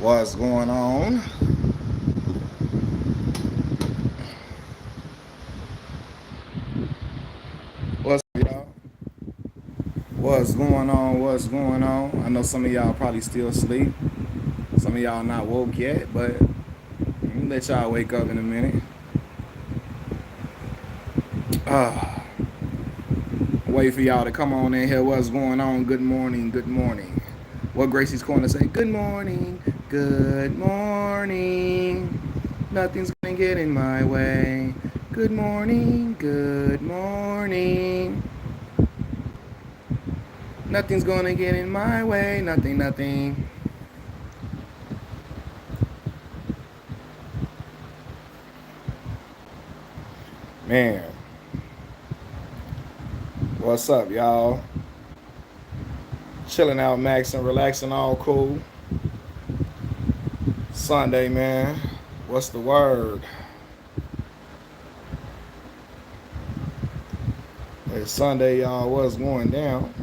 What's going on? What's up, y'all? What's going on? What's going on? I know some of y'all probably still asleep. Some of y'all not woke yet, but I'm gonna let y'all wake up in a minute. Uh, Wait for y'all to come on in here. What's going on? Good morning. Good morning. What Gracie's Corner say? Good morning. Good morning. Nothing's gonna get in my way. Good morning. Good morning. Nothing's gonna get in my way. Nothing, nothing. Man, what's up, y'all? Chilling out, maxing, relaxing, all cool. Sunday, man. What's the word? It's Sunday, y'all. What's going down?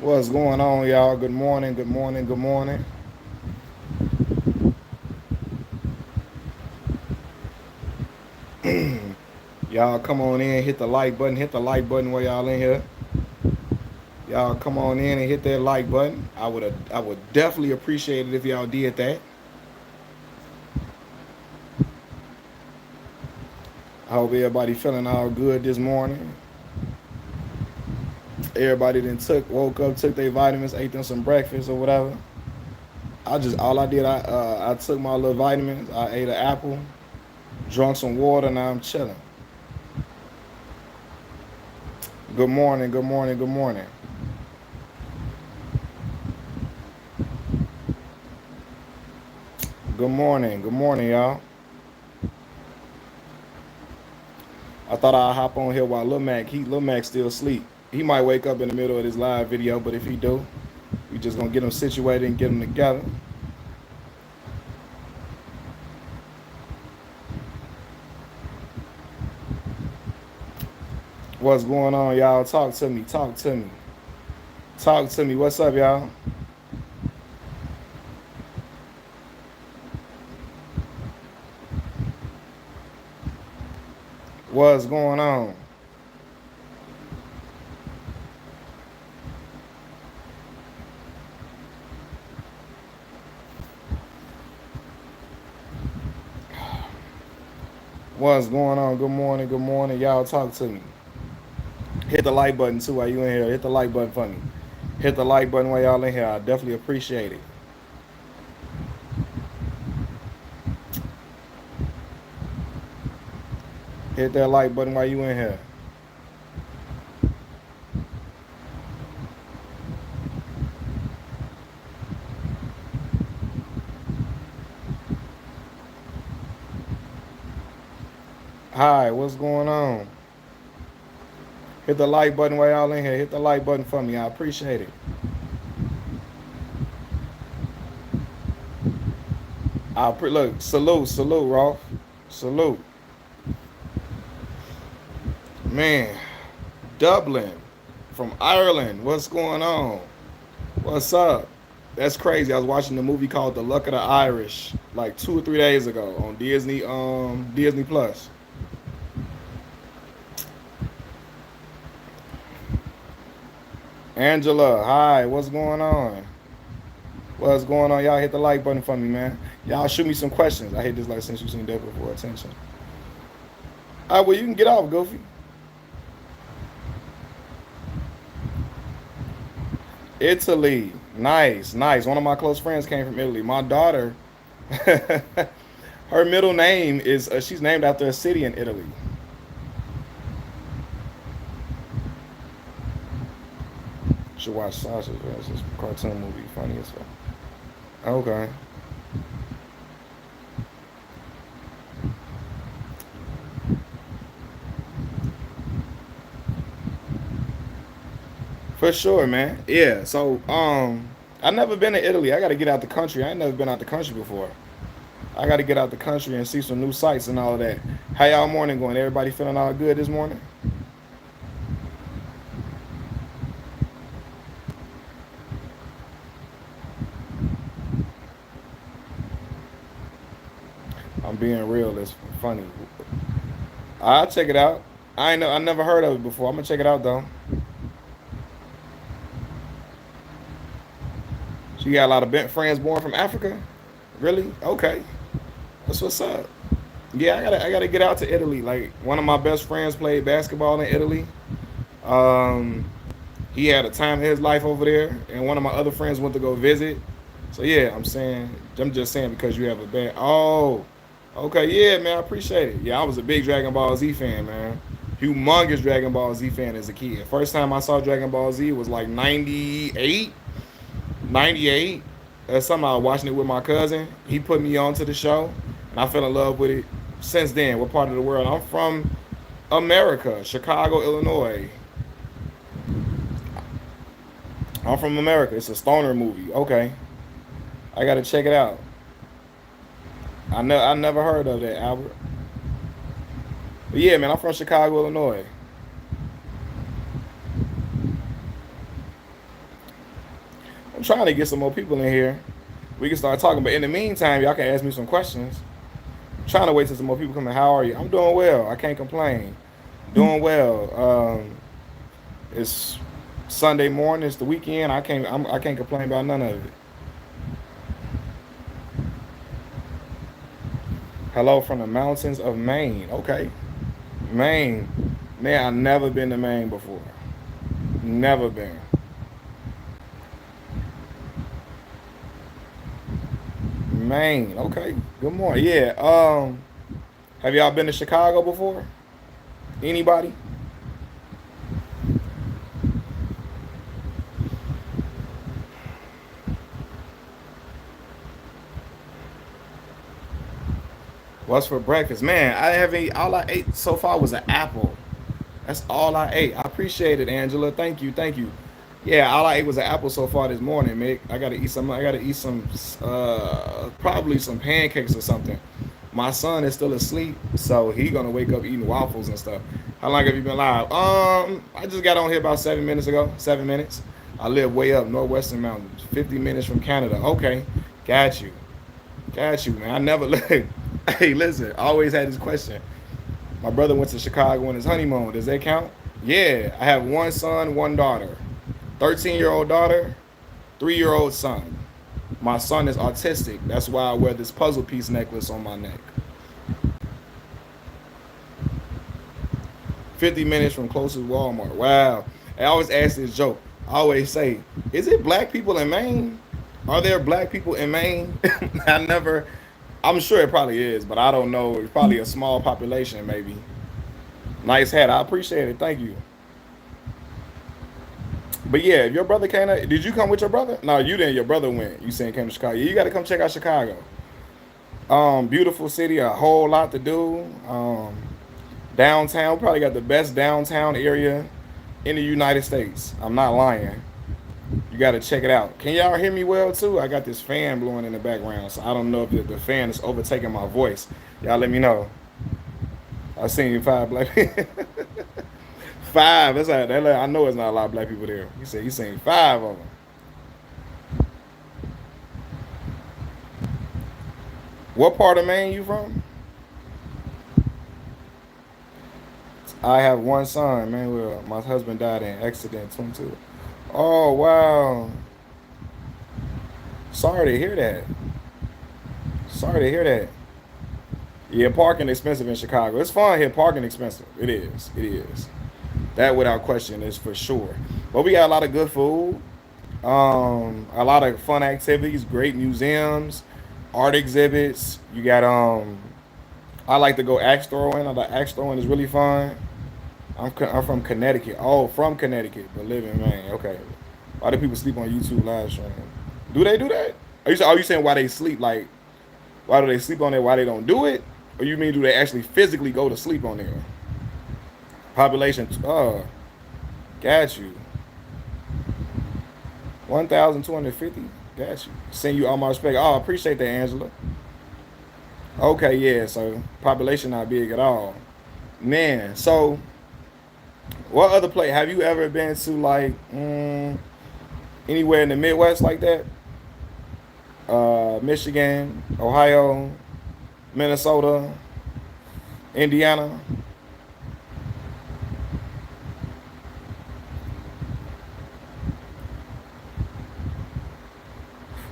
What's going on, y'all? Good morning, good morning, good morning. Y'all come on in, hit the like button, hit the like button while y'all in here. Y'all come on in and hit that like button. I would definitely appreciate it if y'all did that. I hope everybody feeling all good this morning. Everybody then woke up, took their vitamins, ate them some breakfast or whatever. All I did, I took my little vitamins, I ate an apple, drunk some water, now I'm chilling. Good morning, good morning, good morning. Good morning, y'all. I thought I'd hop on here while Lil Mac still asleep. He might wake up in the middle of this live video, but if he do, we just gonna get him situated and get him together. What's going on, y'all? Talk to me, talk to me. Talk to me. What's up, y'all? What's going on? What's going on? Good morning, good morning. Y'all talk to me. Hit the like button too while you in here. Hit the like button for me. Hit the like button while y'all in here. I definitely appreciate it. Hit that like button while you in here. Hi, what's going on? Hit the like button while y'all in here. Hit the like button for me. I appreciate it. Look, salute, Rolf. Salute. Man, Dublin from Ireland. What's going on? What's up? That's crazy. I was watching the movie called The Luck of the Irish like 2 or 3 days ago on Disney Plus. Angela, hi, what's going on? What's going on? Y'all hit the like button for me, man. Y'all shoot me some questions. I hate this like since you seen that before. Attention. All right, well, you can get off, Goofy. Italy. Nice, nice. One of my close friends came from Italy. My daughter, her middle name is, she's named after a city in Italy. Should watch Sausage, man. It's this cartoon movie. Funny as fuck. Okay. For sure, man. Yeah. So, I never been to Italy. I got to get out the country. I ain't never been out the country before. I got to get out the country and see some new sights and all of that. How y'all morning going? Everybody feeling all good this morning? I'm being real. It's funny. I'll check it out. I never heard of it before. I'm gonna check it out though. So you got a lot of bent friends born from Africa? Really? Okay. That's what's up. Yeah, I gotta get out to Italy. Like one of my best friends played basketball in Italy. Um, he had a time in his life over there, and one of my other friends went to go visit. So yeah, I'm just saying because you have a bad. Oh, okay, yeah, man, I appreciate it. Yeah, I was a big Dragon Ball Z fan, man. Humongous Dragon Ball Z fan as a kid. First time I saw Dragon Ball Z was like 98, 98. That's something I was watching it with my cousin. He put me on to the show, and I fell in love with it since then. What part of the world? I'm from America, Chicago, Illinois. I'm from America. It's a stoner movie. Okay, I gotta check it out. I never heard of that, Albert. But yeah, man, I'm from Chicago, Illinois. I'm trying to get some more people in here. We can start talking, but in the meantime, y'all can ask me some questions. I'm trying to wait till some more people come in. How are you? I'm doing well. I can't complain. Doing well. It's Sunday morning. It's the weekend. I can't complain about none of it. Hello from the mountains of Maine. Okay, Maine. Man, I've never been to Maine before. Never been. Maine. Okay. Good morning. Yeah. Have y'all been to Chicago before? Anybody? What's for breakfast? Man, I haven't. All I ate so far was an apple. That's all I ate. I appreciate it, Angela. Thank you. Thank you. Yeah, all I ate was an apple so far this morning, Mick. I gotta eat some. I gotta eat some. Probably some pancakes or something. My son is still asleep, so he gonna wake up eating waffles and stuff. How long have you been live? I just got on here about 7 minutes ago. 7 minutes. I live way up northwestern mountains, 50 minutes from Canada. Okay, got you, got you, man. I never look. Hey, listen. I always had this question. My brother went to Chicago on his honeymoon. Does that count? Yeah, I have one son, one daughter. 13-year-old daughter, 3-year-old son. My son is autistic. That's why I wear this puzzle piece necklace on my neck. 50 minutes from closest Walmart. Wow. I always ask this joke. I always say, is it black people in Maine? Are there black people in Maine? I never, I'm sure it probably is, but I don't know. It's probably a small population, maybe. Nice hat. I appreciate it. Thank you. But yeah, if your brother came, did you come with your brother? No, you didn't. Your brother went. You saying came to Chicago. Yeah, you got to come check out Chicago. Beautiful city, a whole lot to do. Downtown, probably got the best downtown area in the United States. I'm not lying. You got to check it out. Can y'all hear me well too? I got this fan blowing in the background, so I don't know if the fan is overtaking my voice. Y'all let me know. I seen 5 black people. 5. I know it's not a lot of black people there. He said he's seen 5 of them. What part of Maine you from? I have one son, man. Well, my husband died in an accident 22. Oh wow. Sorry to hear that. Sorry to hear that. Yeah, parking expensive in Chicago. It's fun here. Parking expensive. It is. It is. That without question is for sure. But we got a lot of good food, a lot of fun activities, great museums, art exhibits. You got I like to go axe throwing. I like axe throwing is really fun. I'm from Connecticut. Oh, from Connecticut, but live in Maine. Okay. Why do people sleep on YouTube live stream? Do they do that? Are you saying why they sleep? Like, why do they sleep on it? Why they don't do it? Or you mean do they actually physically go to sleep on there? Population. Got you. 1,250. Got you. Send you all my respect. Oh, I appreciate that, Angela. Okay, yeah. So population not big at all, man. So what other place have you ever been to? Like anywhere in the Midwest like that? Michigan, Ohio, Minnesota, Indiana.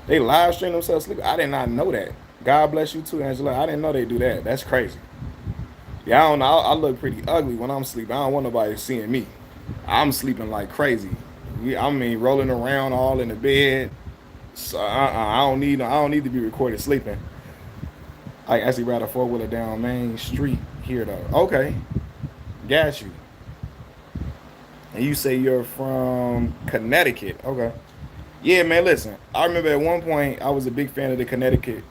They live stream themselves sleeping. I did not know that. God bless you too, Angela. I didn't know they do that. That's crazy. Yeah, I don't know. I look pretty ugly when I'm sleeping. I don't want nobody seeing me. I'm sleeping like crazy. I mean, rolling around all in the bed. So I don't need to be recorded sleeping. I actually ride a 4-wheeler down Main Street here though. Okay, got you. And you say you're from Connecticut. Okay. Yeah, man. Listen, I remember at one point I was a big fan of the Connecticut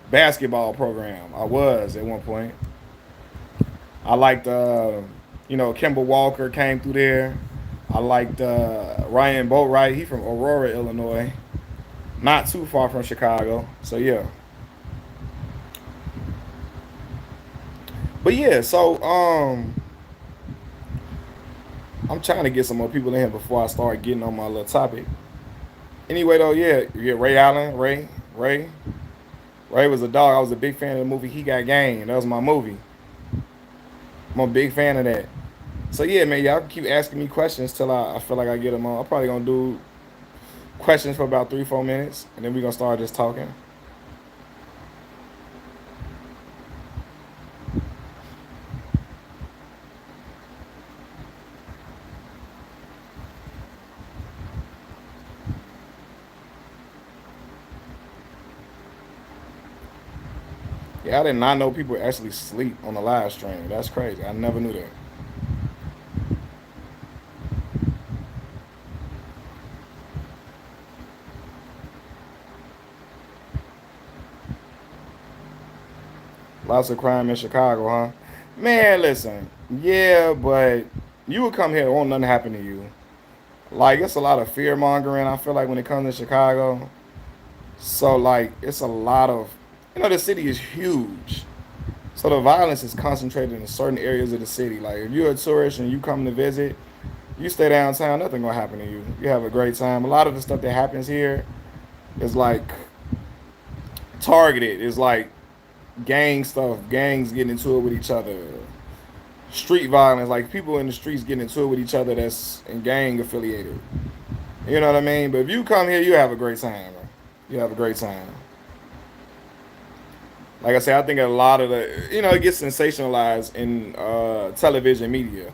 basketball program. I was at one point. I liked, Kemba Walker came through there. I liked Ryan Boatwright. He from Aurora, Illinois, not too far from Chicago. So yeah, but yeah. So I'm trying to get some more people in here before I start getting on my little topic. Anyway, though, yeah, yeah. Ray Allen, Ray was a dog. I was a big fan of the movie He Got Game. That was my movie. I'm a big fan of that. So yeah, man, y'all can keep asking me questions till I feel like I get them on. I'm probably gonna do questions for about 3-4 minutes, and then we're gonna start just talking. Yeah, I did not know people actually sleep on the live stream. That's crazy. I never knew that. Lots of crime in Chicago, huh? Man, listen. Yeah, but you would come here, won't nothing happen to you. Like it's a lot of fear mongering. I feel like when it comes to Chicago, so like it's a lot of, the city is huge. So the violence is concentrated in certain areas of the city. Like if you're a tourist and you come to visit, you stay downtown, nothing gonna happen to you. You have a great time. A lot of the stuff that happens here is like targeted. It's like gang stuff, gangs getting into it with each other, street violence, like people in the streets getting into it with each other that's in gang affiliated. You know what I mean? But if you come here, you have a great time. Bro. You have a great time. Like I said, I think a lot of it gets sensationalized in television media,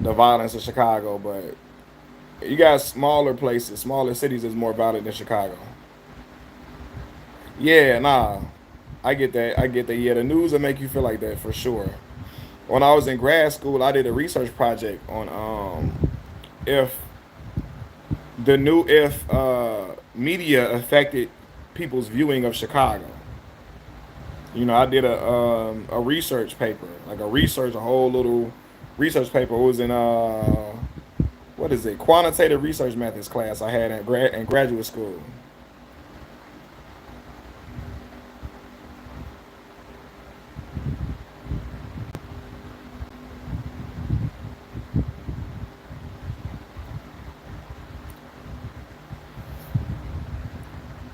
the violence of Chicago, but you got smaller places, smaller cities that's more violent than Chicago. Yeah, nah, I get that. I get that. Yeah, the news will make you feel like that for sure. When I was in grad school, I did a research project on if if media affected people's viewing of Chicago. I did a research paper, like a whole little research paper. It was in what is it, quantitative research methods class I had in graduate school.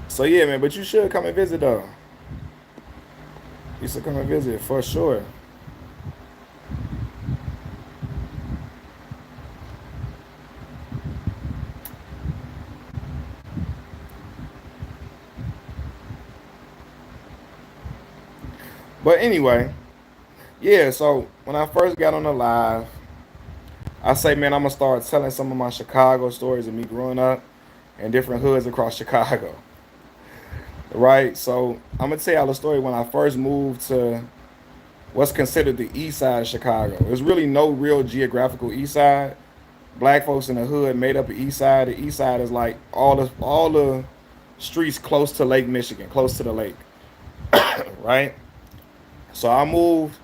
So yeah, man, but you should come and visit though. You should come and visit for sure. But anyway, yeah. So when I first got on the live, I say, man, I'm gonna start telling some of my Chicago stories of me growing up in different hoods across Chicago. Right. So I'm gonna tell y'all the story when I first moved to what's considered the east side of Chicago. There's really no real geographical east side. Black folks in the hood made up the east side. The east side is like all the streets close to Lake Michigan, close to the lake. Right? So I moved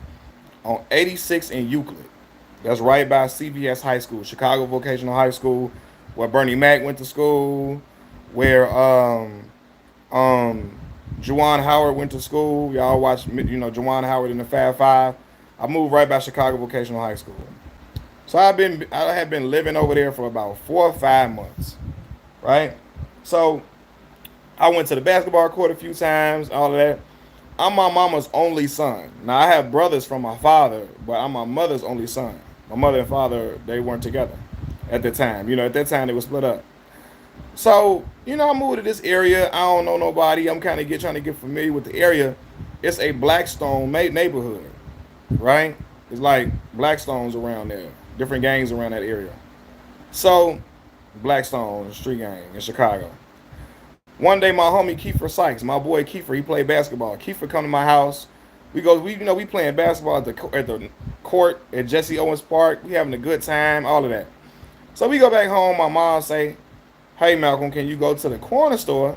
on 86 in Euclid. That's right by CVS High School, Chicago Vocational High School, where Bernie Mac went to school, where um Juwan Howard went to school. Y'all watch Juwan Howard in the Fab Five. I moved right by Chicago Vocational High School. So I had been living over there for about 4 or 5 months. Right? So I went to the basketball court a few times, all of that. I'm my mama's only son. Now I have brothers from my father, but I'm my mother's only son. My mother and father, they weren't together at the time. At that time they were split up. So, I moved to this area. I don't know nobody. I'm kind of trying to get familiar with the area. It's a Blackstone neighborhood, right? It's like Blackstones around there, different gangs around that area. So, Blackstone, street gang in Chicago. One day, my homie Kiefer Sykes, my boy Kiefer, he played basketball. Kiefer come to my house. We playing basketball at the court at Jesse Owens Park. We having a good time, all of that. So we go back home. My mom say, "Hey Malcolm, can you go to the the corner store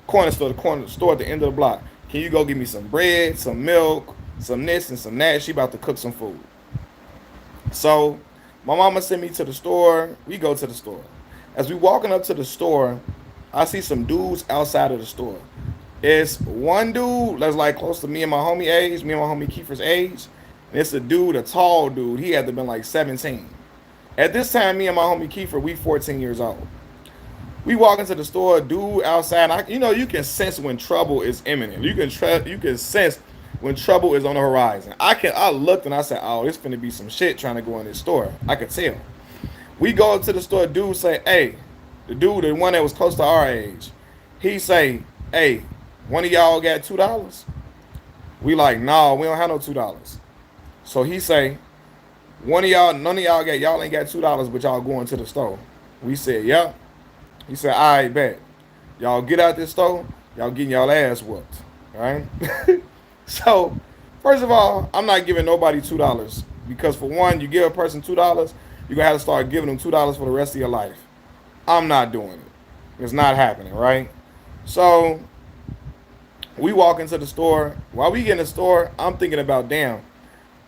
at the end of the block? Can you go get me some bread, some milk, some this and some that? She about to cook some food." So my mama sent me to the store. We go to the store. As we walking up to the store, I see some dudes outside of the store. It's one dude that's like close to me and my homie age, me and my homie Kiefer's age. And it's a dude, a tall dude. He had to been like 17. At this time, me and my homie Kiefer, we 14 years old. We walk into the store, dude outside. You can sense when trouble is imminent. You can sense when trouble is on the horizon. I looked and I said, "Oh, it's finna be some shit trying to go in this store." I could tell. We go up to the store. Dude say, "Hey," the one that was close to our age. He say, "Hey, one of y'all got $2?" We like, "No, we don't have no $2." So he say, none of y'all ain't got $2, but y'all going to the store." We said, "Yep." He said, "All right, bet. Y'all get out this store. Y'all getting y'all ass whooped." Right? So, first of all, I'm not giving nobody $2 because for one, you give a person $2, you're gonna have to start giving them $2 for the rest of your life. I'm not doing it. It's not happening, right? So we walk into the store. While we get in the store, I'm thinking about, damn,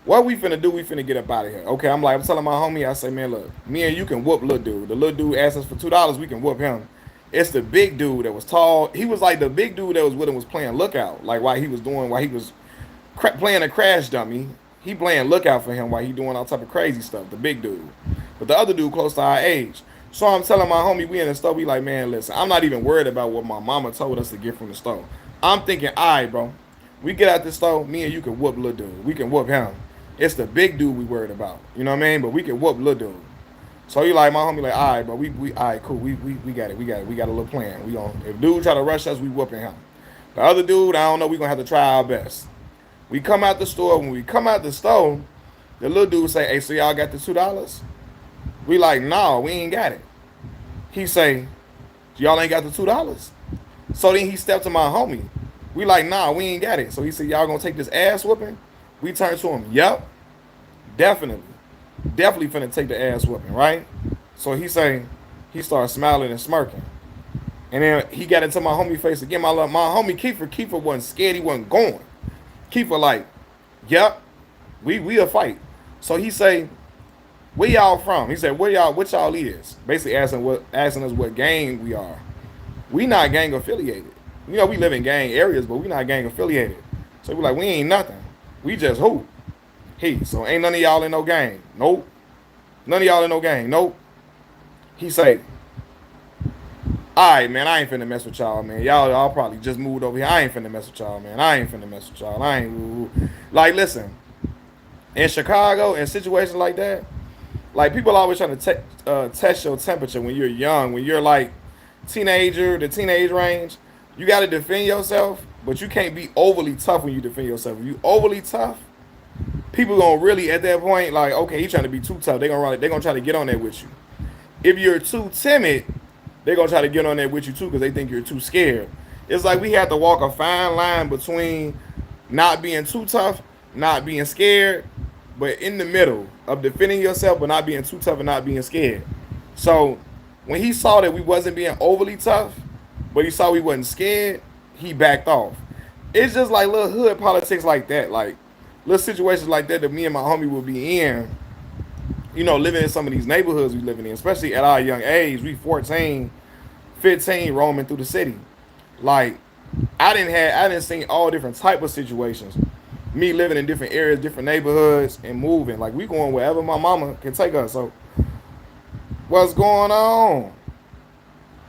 what we finna do? We finna get up out of here. Okay, I'm telling my homie, I say, "Man, look, me and you can whoop little dude. The little dude asked us for $2, we can whoop him. It's the big dude that was tall. He was like the big dude that was with him was playing lookout. Like while he was playing a crash dummy, he playing lookout for him while he doing all type of crazy stuff, the big dude. But the other dude close to our age. So I'm telling my homie, we in the store, we like, "Man, listen, I'm not even worried about what my mama told us to get from the store. I'm thinking, all right, bro, we get out the store, me and you can whoop little dude. We can whoop him. It's the big dude we worried about. You know what I mean? But we can whoop little dude." So he like, my homie like, "All right, bro, we all right, cool. We got it. We got a little plan. If dude try to rush us, we whooping him. The other dude, I don't know, we gonna have to try our best." We come out the store. When we come out the store, the little dude say, "Hey, so y'all got the $2?" We like, "No, we ain't got it." He say, "Y'all ain't got the $2?" So then he stepped to my homie. We like, "Nah, we ain't got it." So he said, "Y'all gonna take this ass whooping?" We turn to him. "Yep, definitely. Definitely finna take the ass whooping, right?" So he started smiling and smirking. And then he got into my homie face again. My homie Kiefer wasn't scared. He wasn't going. Kiefer like, "Yep, we'll fight." So he say, "Where y'all from?" He said, what y'all is?" Basically asking us what gang we are. We not gang affiliated. We live in gang areas, but we not gang affiliated. So we like, we ain't nothing. We just who? So ain't none of y'all in no gang. Nope. None of y'all in no gang. Nope. He say, "All right, man, I ain't finna mess with y'all, man. Y'all probably just moved over here. I ain't finna mess with y'all, man. I ain't finna mess with y'all. I ain't like, listen, in Chicago, in situations like that, like people always trying to test your temperature when you're young, when you're like the teenage range. You got to defend yourself, but you can't be overly tough when you defend yourself. If you overly tough, people gonna really at that point like, okay, he trying to be too tough. They're gonna try to get on there with you. If you're too timid, they're gonna try to get on there with you too because they think you're too scared. It's like we have to walk a fine line between not being too tough, not being scared, but in the middle of defending yourself but not being too tough and not being scared. So when he saw that we wasn't being overly tough, but he saw we wasn't scared, he backed off. It's just like little hood politics like that, like little situations like that me and my homie will be in, living in some of these neighborhoods we living in, especially at our young age. We 14, 15 roaming through the city. Like I didn't see all different type of situations. Me living in different areas, different neighborhoods, and moving. Like we going wherever my mama can take us. So what's going on?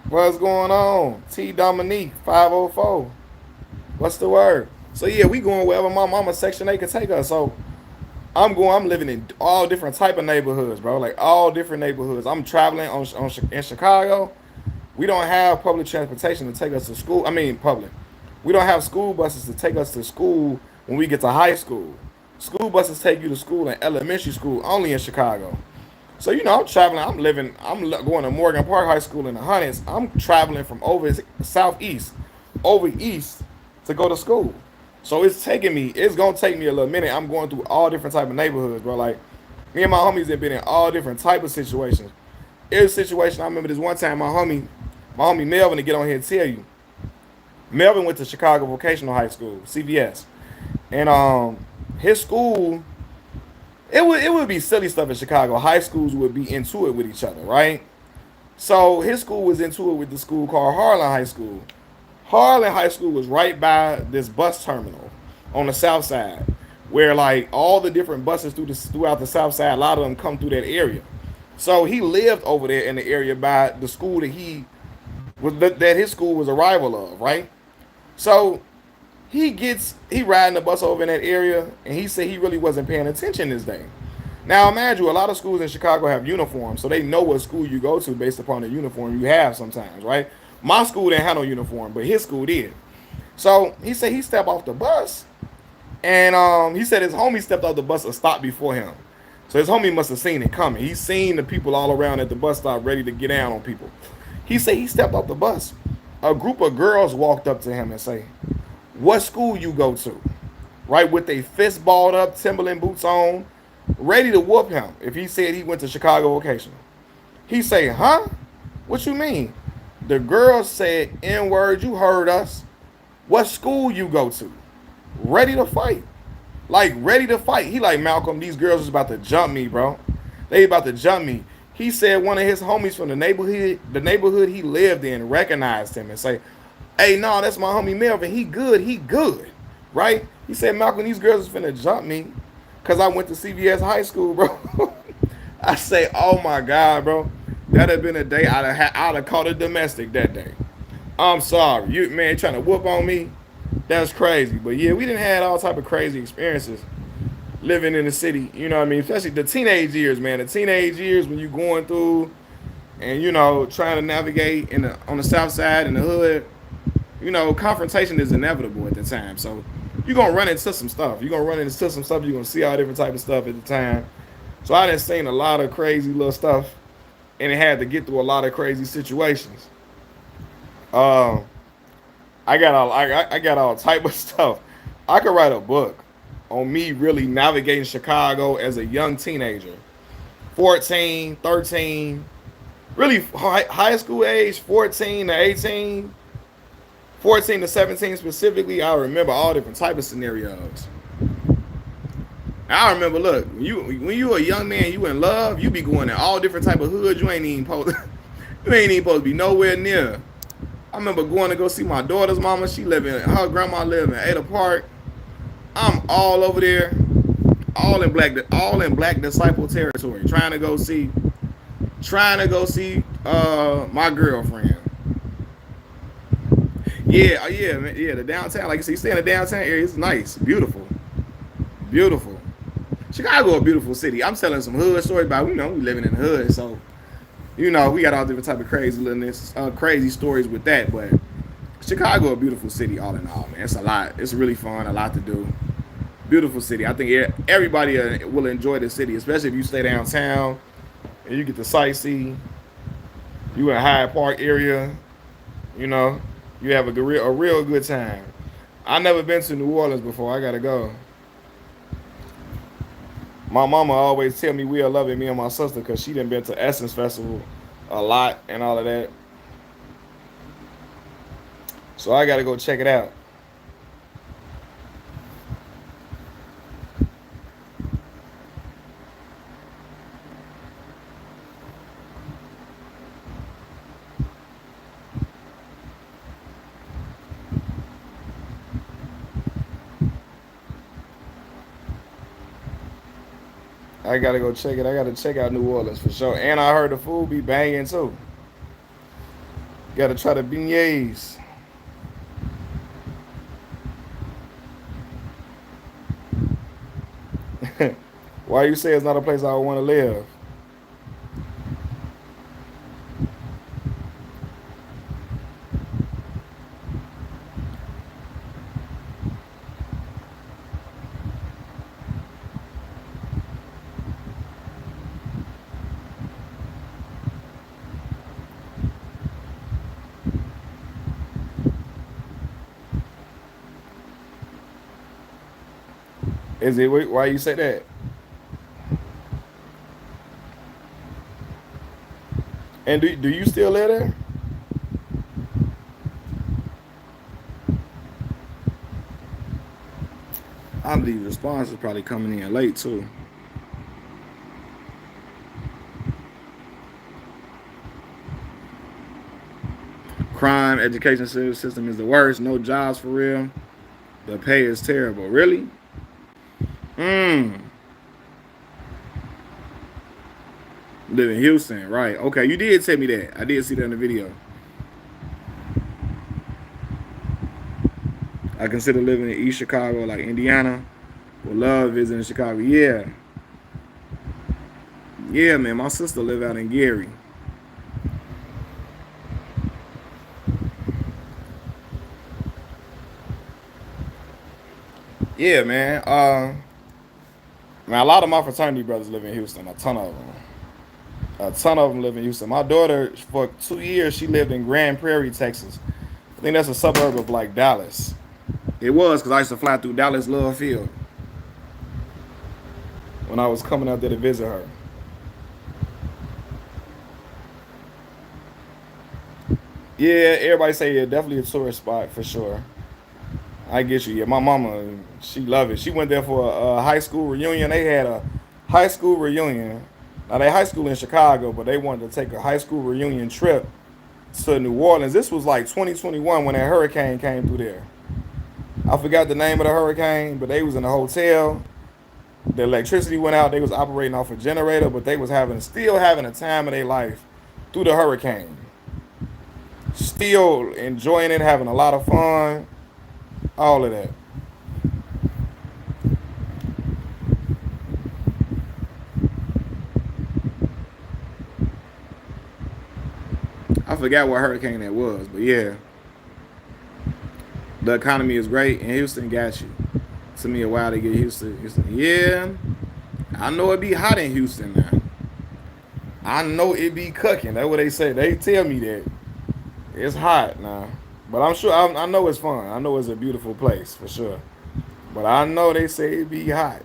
What's going on? T Dominique 504. What's the word? So yeah, we going wherever my mama Section 8 could take us. So I'm living in all different type of neighborhoods, bro. Like all different neighborhoods. I'm traveling in Chicago. We don't have public transportation to take us to school. I mean, public. We don't have school buses to take us to school when we get to high school. School buses take you to school in elementary school only in Chicago. So I'm traveling. Going to Morgan Park High School in the hundreds. I'm traveling from over southeast, over east to go to school. So it's taking me. It's gonna take me a little minute. I'm going through all different type of neighborhoods, bro. Like me and my homies have been in all different type of situations. It was a situation. I remember this one time. My homie Melvin, to get on here and tell you. Melvin went to Chicago Vocational High School, CVS, and his school it would be silly stuff in Chicago. High schools would be into it with each other, right? So his school was into it with the school called Harlan High School. Harlan High School was right by this bus terminal on the south side, where like all the different buses throughout the south side, a lot of them come through that area. So he lived over there in the area by the school that his school was a rival of, right? So he riding the bus over in that area, and he said he really wasn't paying attention this day. Now imagine a lot of schools in Chicago have uniforms, so they know what school you go to based upon the uniform you have sometimes, right? My school didn't have no uniform, but his school did. So he said he stepped off the bus, and he said his homie stepped off the bus and stopped before him. So his homie must have seen it coming. He's seen the people all around at the bus stop ready to get down on people. He said he stepped off the bus. A group of girls walked up to him and say, "What school you go to?" Right, with their fist balled up, Timberland boots on, ready to whoop him if he said he went to Chicago Vocational. He say, "Huh? What you mean?" The girls said, "N word, you heard us. What school you go to?" Ready to fight. Like ready to fight. He like, "Malcolm, these girls is about to jump me, bro. They about to jump me." He said one of his homies from the neighborhood he lived in recognized him and say, "Hey, no, that's my homie Melvin. He good. Right?" He said, "Malcolm, these girls is finna jump me because I went to CVS high school, bro." I say, "Oh my God, bro. That'd have been a day I'd have caught a domestic that day. I'm sorry. You man trying to whoop on me. That's crazy." But yeah, we didn't have all type of crazy experiences living in the city. You know what I mean? Especially the teenage years, man. The teenage years when you going through and trying to navigate on the south side in the hood. Confrontation is inevitable at the time. So you're gonna run into some stuff. You're gonna run into some stuff. You're gonna see all different type of stuff at the time. So I done seen a lot of crazy little stuff, and it had to get through a lot of crazy situations. Um, I got all type of stuff. I could write a book on me really navigating Chicago as a young teenager, 14, 13, really high school age, 14 to 18, 14 to 17 specifically. I remember all different type of scenarios. I remember, look, when you a young man, you in love, you be going in all different type of hoods. You ain't even supposed to be nowhere near. I remember going to go see my daughter's mama. Her grandma live in Ada Park. I'm all over there, all in black disciple territory, trying to go see my girlfriend. Yeah, yeah, man, yeah. The downtown, like you see, you stay in the downtown area. It's nice, beautiful, beautiful. Chicago, a beautiful city. I'm telling some hood stories about we living in the hood, so we got all different type of crazy stories with that. But Chicago, a beautiful city, all in all, man. It's a lot. It's really fun, a lot to do. Beautiful city. I think everybody will enjoy the city, especially if you stay downtown and you get to sightsee. You in Hyde Park area, you know, you have a real good time. I never been to New Orleans before. I gotta go. My mama always tell me we'll love it, me and my sister, because she done been to Essence Festival a lot and all of that. So I gotta go check it out. I gotta go check it. I gotta check out New Orleans for sure. And I heard the food be banging too. Gotta try the beignets. Why you say it's not a place I would want to live? Is it why you say that? And do you still live there? I believe the response is probably coming in late too. Crime, education system is the worst. No jobs for real. The pay is terrible. Really? Hmm. Live in Houston, right? Okay, you did tell me that. I did see that in the video. I consider living in East Chicago, like Indiana. Would love visiting Chicago. Yeah, yeah, man. My sister live out in Gary. Yeah, man. Man, a lot of my fraternity brothers live in Houston. A ton of them. A ton of them live in Houston. My daughter, for 2 years, she lived in Grand Prairie, Texas. I think that's a suburb of like Dallas. It was because I used to fly through Dallas Love Field when I was coming out there to visit her. Yeah, everybody say yeah, definitely a tourist spot for sure. I get you. Yeah, my mama, she loved it. She went there for a high school reunion. They had a high school reunion. Now they high school in Chicago, but they wanted to take a high school reunion trip to New Orleans. This was like 2021 when that hurricane came through there. I forgot the name of the hurricane, but they was in a hotel. The electricity went out. They was operating off a generator, but they was still having a time of their life through the hurricane. Still enjoying it, having a lot of fun, all of that. I forgot what hurricane that was, but yeah, the economy is great, and Houston got you. It took me a while to get Houston. Yeah, I know it be hot in Houston now. I know it be cooking. That's what they say. They tell me that it's hot now, but I'm sure I know it's fun. I know it's a beautiful place for sure. But I know they say it be hot,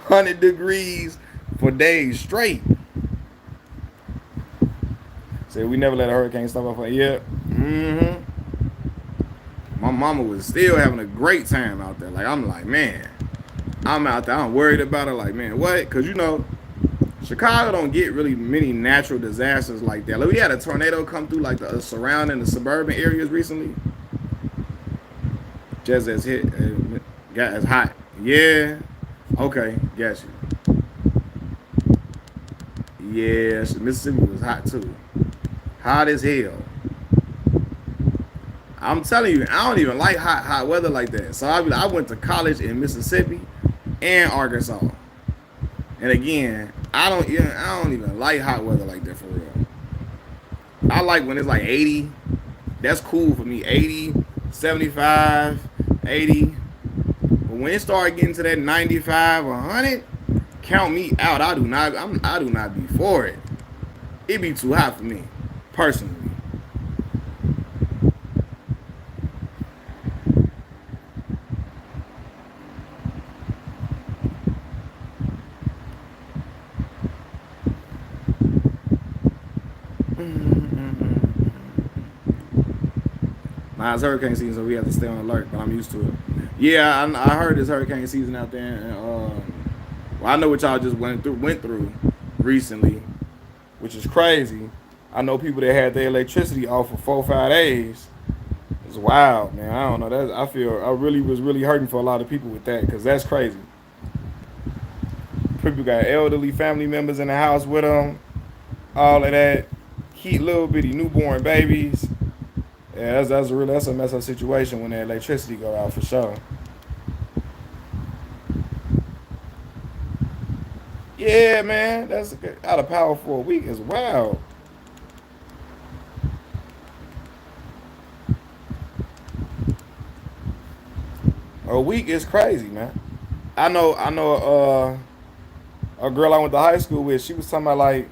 100 degrees for days straight. Say we never let a hurricane stop us. Yeah. Mm-hmm. My mama was still having a great time out there. Like I'm like, man, I'm out there. I'm worried about it. Like, man, what? Cause Chicago don't get really many natural disasters like that. Like we had a tornado come through like the surrounding the suburban areas recently. Just as hit, got as hot. Yeah. Okay, got you. Yeah, Mississippi was hot too. Hot as hell. I'm telling you, I don't even like hot weather like that. So I went to college in Mississippi and Arkansas. And again, I don't even like hot weather like that for real. I like when it's like 80. That's cool for me. 80, 75, 80. But when it start getting to that 95 or 100, count me out. I do not be for it. It be too hot for me, personally. Nah, it's hurricane season, so we have to stay on alert. But I'm used to it. Yeah, I heard it's hurricane season out there. And, well, I know what y'all just went through recently, which is crazy. I know people that had their electricity off for 4 or 5 days. It's wild, man. I don't know. I feel I really was really hurting for a lot of people with that because that's crazy. People got elderly family members in the house with them, all of that. Keep little bitty newborn babies. Yeah, that's a mess up situation when the electricity go out for sure. Yeah, man, that's out of power for a week is wild. A week is crazy, man. I know a girl I went to high school with, she was talking about like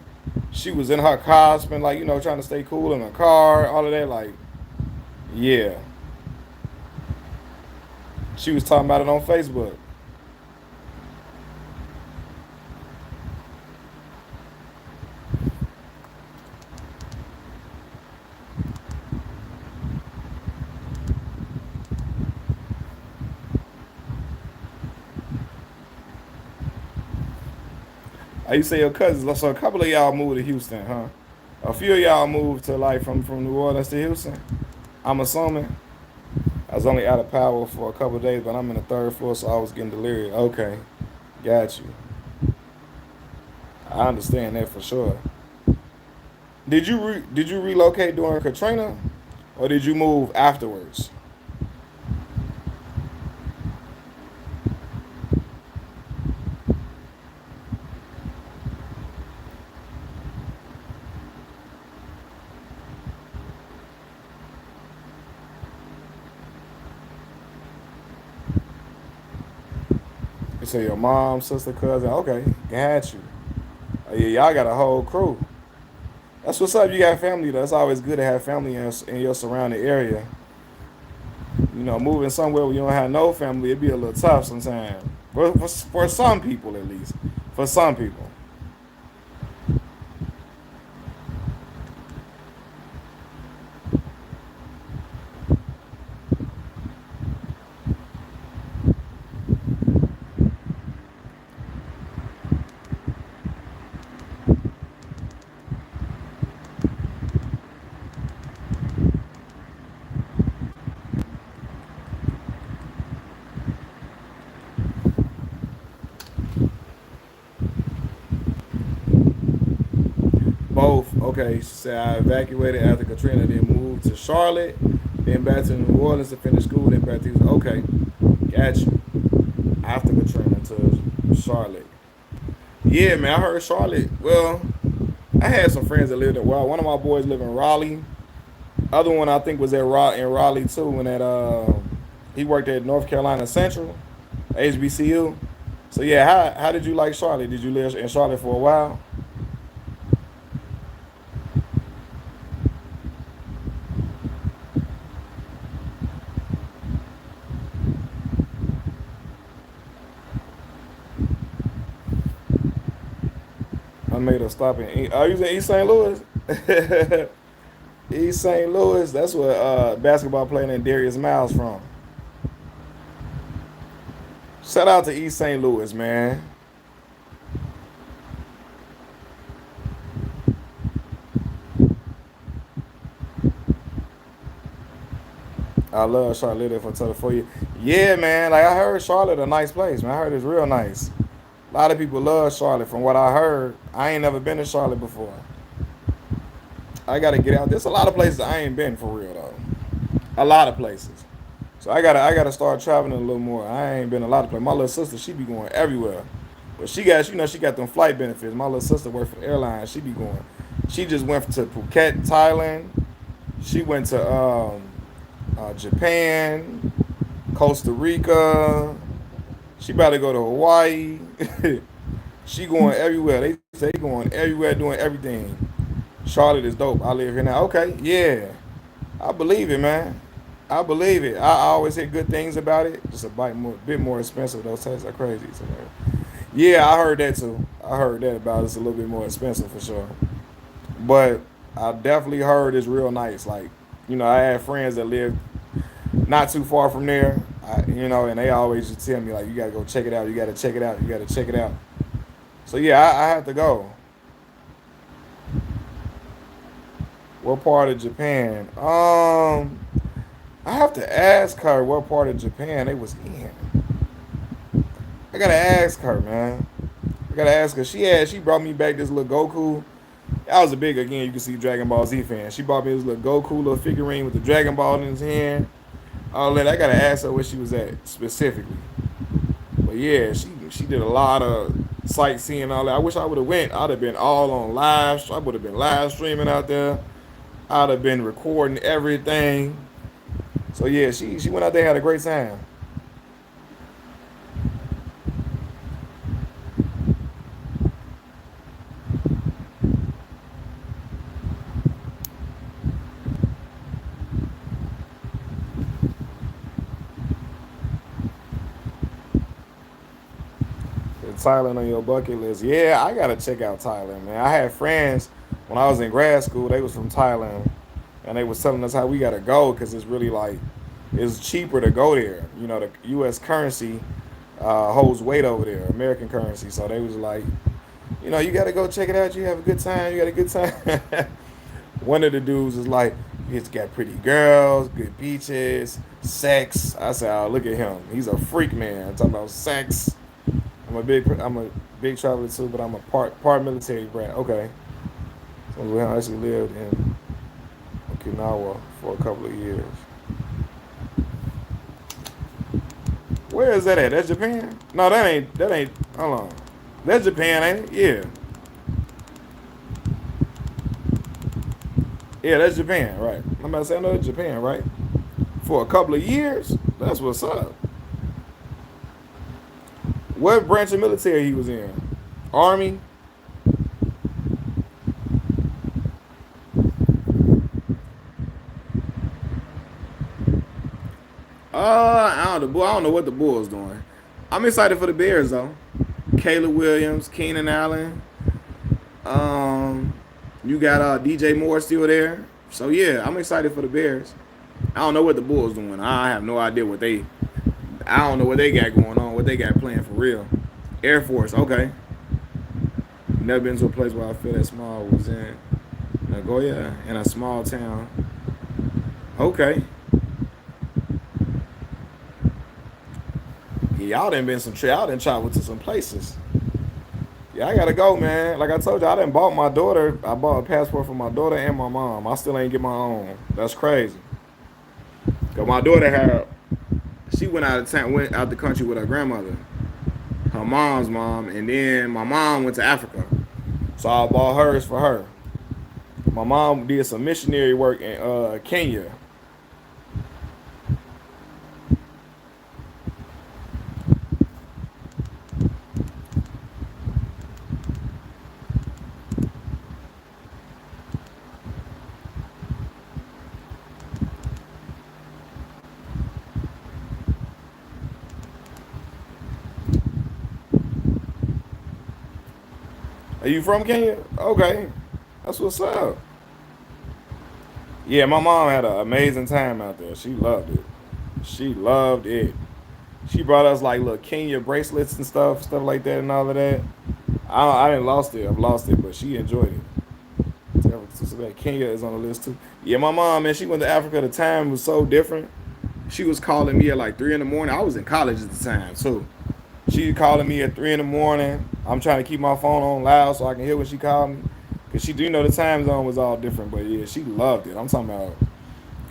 she was in her car, spent like, trying to stay cool in her car, all of that, like, yeah. She was talking about it on Facebook. You say your cousins, so a couple of y'all moved to Houston, huh? A few of y'all moved to like from New Orleans to Houston. I'm assuming. I was only out of power for a couple of days, but I'm in the third floor, so I was getting delirious. Okay, got you. I understand that for sure. Did you relocate during Katrina, or did you move afterwards? So your mom, sister, cousin. Okay, got you. Oh, yeah, y'all got a whole crew. That's what's up. You got family. That's always good to have family in your surrounding area. Moving somewhere where you don't have no family, it'd be a little tough sometimes. For some people, at least. For some people. Both. Okay, she said I evacuated after Katrina, then moved to Charlotte, then back to New Orleans to finish school, then back to Houston. Okay, got you. After Katrina to Charlotte. Yeah, man, I heard Charlotte. Well, I had some friends that lived in. Well, one of my boys live in Raleigh. Other one I think was in Raleigh too, and he worked at North Carolina Central, HBCU. So yeah, how did you like Charlotte? Did you live in Charlotte for a while? I made a stop in. Are you in East St. Louis? East St. Louis. That's where basketball player named Darius Miles from. Shout out to East St. Louis, man. I love Charlotte for total for you. Yeah, man. Like I heard Charlotte a nice place, man. I heard it's real nice. A lot of people love Charlotte. From what I heard, I ain't never been to Charlotte before. I gotta get out. There's a lot of places I ain't been for real though. A lot of places. So I gotta start traveling a little more. I ain't been a lot of places. My little sister, she be going everywhere. But she got them flight benefits. My little sister worked for the airline. She be going. She just went to Phuket, Thailand. She went to Japan, Costa Rica. She about to go to Hawaii. She going everywhere. They say going everywhere, doing everything. Charlotte is dope. I live here now. Okay, yeah, I believe it, man. I believe it. I always hear good things about it. Just bit more expensive. Those taxes are crazy. So, yeah, I heard that too. I heard that about it's a little bit more expensive for sure. But I definitely heard it's real nice. Like, I had friends that lived not too far from there. And they always just tell me like, you gotta go check it out. You gotta check it out. You gotta check it out. So yeah, I have to go. What part of Japan? I have to ask her what part of Japan they was in. I gotta ask her, man. I gotta ask her. She brought me back this little Goku. I was a big again. You can see Dragon Ball Z fan. She brought me this little Goku little figurine with the Dragon Ball in his hand. All that. I gotta ask her where she was at specifically. But yeah, she did a lot of sightseeing and all that. I wish I would have went. I'd have been all on live. I would have been live streaming out there. I'd have been recording everything. So yeah, she went out there, had a great time. Thailand on your bucket list? Yeah, I gotta check out Thailand, man. I had friends when I was in grad school. They was from Thailand, and they was telling us how we gotta go because it's really like it's cheaper to go there. You know, the U.S. currency holds weight over there, American currency. So they was like, you know, you gotta go check it out. You have a good time. You got a good time. One of the dudes was like, it's got pretty girls, good beaches, sex. I said, oh, look at him. He's a freak man. I'm talking about sex. I'm a big traveler too, but I'm a part military brat. Okay, so we actually lived in Okinawa for a couple of years. Where is that at? That's Japan? No, that ain't. That ain't. Hold on. That's Japan, ain't it? Yeah. Yeah, that's Japan, right? I'm about to say I know that's Japan, right? For a couple of years. That's what's up. What branch of military he was in? Army? I don't know what the Bulls doing. I'm excited for the Bears though. Caleb Williams, Keenan Allen. You got DJ Moore still there. So yeah, I'm excited for the Bears. I don't know what the Bulls doing. I have no idea what they. I don't know what they got going on. What they got playing for real. Air Force, okay. Never been to a place where I feel that small. Was in Nagoya, in a small town. Okay. Yeah, y'all done been some y'all done traveled to some places. Yeah, I gotta go, man. Like I told you, I done bought my daughter. I bought a passport for my daughter and my mom. I still ain't get my own. That's crazy. Cause my daughter had, she went out of town, went out the country with her grandmother, her mom's mom, and then my mom went to Africa. So I bought hers for her. My mom did some missionary work in Kenya. Are you from Kenya? Okay, that's what's up. Yeah, my mom had an amazing time out there. She loved it. She loved it. She brought us like little Kenya bracelets and stuff like that, and all of that. I didn't lost it. I've lost it, but she enjoyed it. So that Kenya is on the list too. Yeah, my mom, man, she went to Africa. The time was so different. She was calling me at like 3 in the morning. I was in college at the time too. She calling me at 3 in the morning. I'm trying to keep my phone on loud so I can hear when she called me. Cause she do know the time zone was all different. But yeah, she loved it. I'm talking about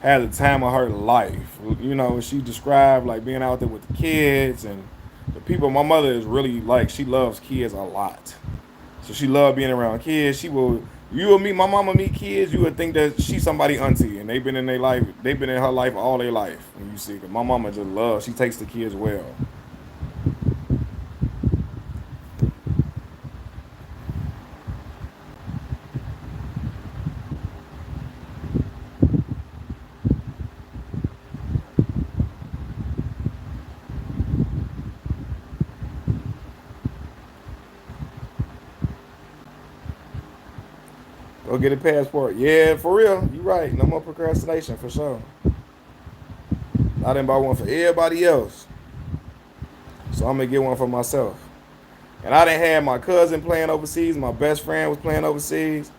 had the time of her life. You know, she described like being out there with the kids and the people. My mother is really like, she loves kids a lot. So she loved being around kids. She will, you will meet, my mama meet kids, you would think that she's somebody auntie and they've been in their life, they've been in her life all their life. When you see, cause my mama just loves, she takes the kids well. Go get a passport. Yeah, for real. You right. No more procrastination for sure. I didn't buy one for everybody else. So I'm gonna get one for myself. And I didn't have my cousin playing overseas. My best friend was playing overseas.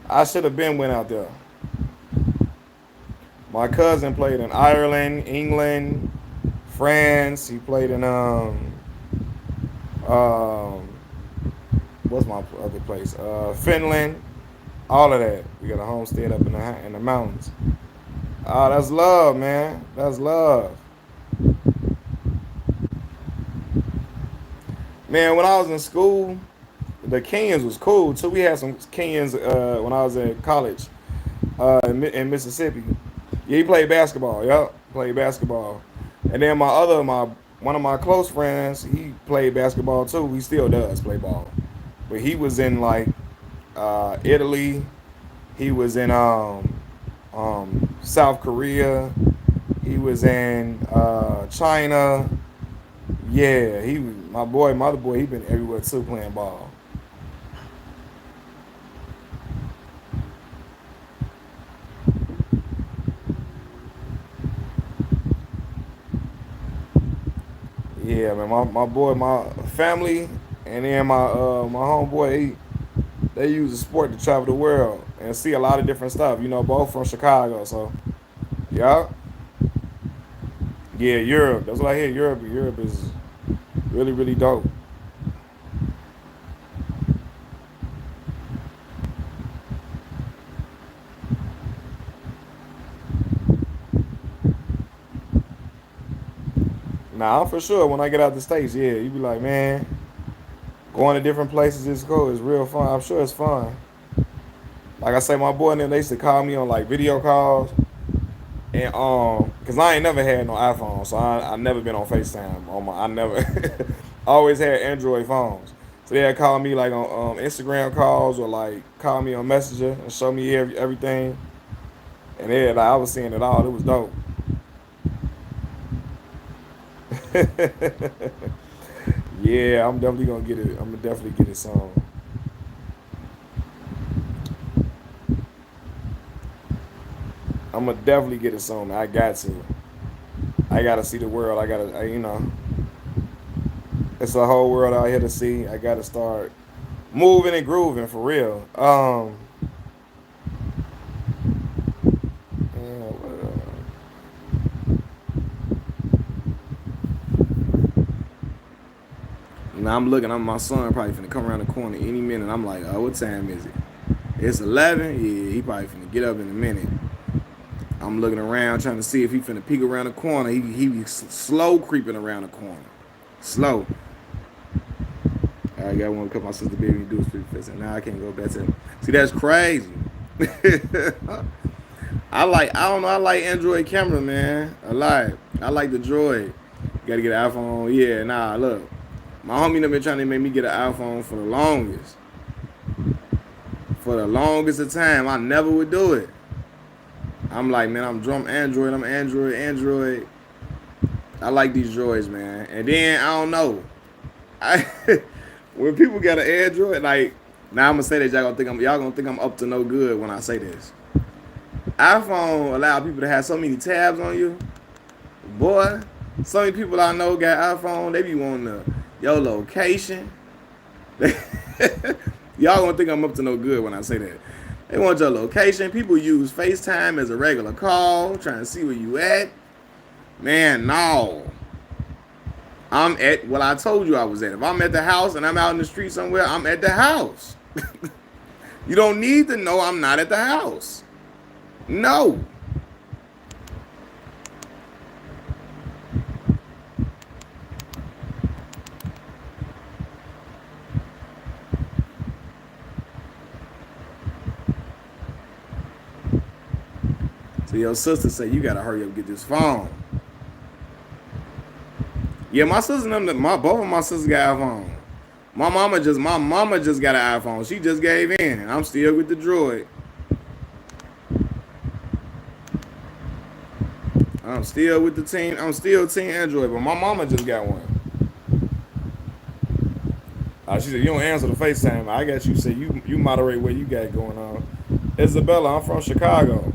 I should have been went out there. My cousin played in Ireland, England, France. He played in um what's my other place? Finland. All of that. We got a homestead up in the mountains. Oh, that's love, man. That's love. Man, when I was in school, the Kenyans was cool too. We had some Kenyans when I was at college in Mississippi. Yeah, he played basketball. Yup, played basketball. And then my one of my close friends, he played basketball too. He still does play ball, but he was in like Italy. He was in South Korea. He was in China. Yeah, he was my other boy. He been everywhere too playing ball. Yeah, man, my boy, my family, and then my homeboy, they use the sport to travel the world and see a lot of different stuff. You know, both from Chicago, so yeah, yeah, Europe. That's what I hear. Europe is really, really dope. Nah, for sure. When I get out the states, yeah, you be like, man, going to different places is cool. It's real fun. I'm sure it's fun. Like I say, my boy and them, they used to call me on like video calls. And cause I ain't never had no iPhone, so I never been on FaceTime on my. I never, I always had Android phones. So they'd call me like on Instagram calls or like call me on Messenger and show me everything. And then like, I was seeing it all. It was dope. Yeah, I'm definitely gonna get it. I'm gonna definitely get it some. I'm gonna definitely get it some. I got to. I gotta see the world. You know, it's a whole world out here to see. I gotta start moving and grooving for real. Yeah, now I'm looking. My son probably finna come around the corner any minute. I'm like, oh, what time is it? It's 11. Yeah, he probably finna get up in a minute. I'm looking around trying to see if he finna peek around the corner. He be slow creeping around the corner. Slow. I got one because my sister baby do his pretty fast. And now I can't go back to him. See, that's crazy. I don't know, I like Android camera, man. I like the Droid. Gotta get an iPhone. Yeah, nah, look. My homie done been trying to make me get an iPhone for the longest. For the longest of time. I never would do it. I'm like, man, I'm drum Android. I'm Android. I like these droids, man. And then I don't know. I when people got an Android, like now I'm gonna say that y'all gonna think I'm up to no good when I say this. iPhone allow people to have so many tabs on you. Boy, so many people I know got iPhone, they be wanting your location. Y'all gonna think I'm up to no good when I say that. They want your location. People use FaceTime as a regular call, trying to see where you at. Man, no. I'm at what I told you I was at. If I'm at the house and I'm out in the street somewhere, I'm at the house. You don't need to know I'm not at the house. No. So your sister say you gotta hurry up and get this phone. Yeah, my sister and them, both of my sisters got iPhone. My mama just got an iPhone. She just gave in. I'm still with the Droid. I'm still with the team. I'm still team Android, but my mama just got one. She said you don't answer the FaceTime. I got you. Say you moderate what you got going on. Isabella, I'm from Chicago,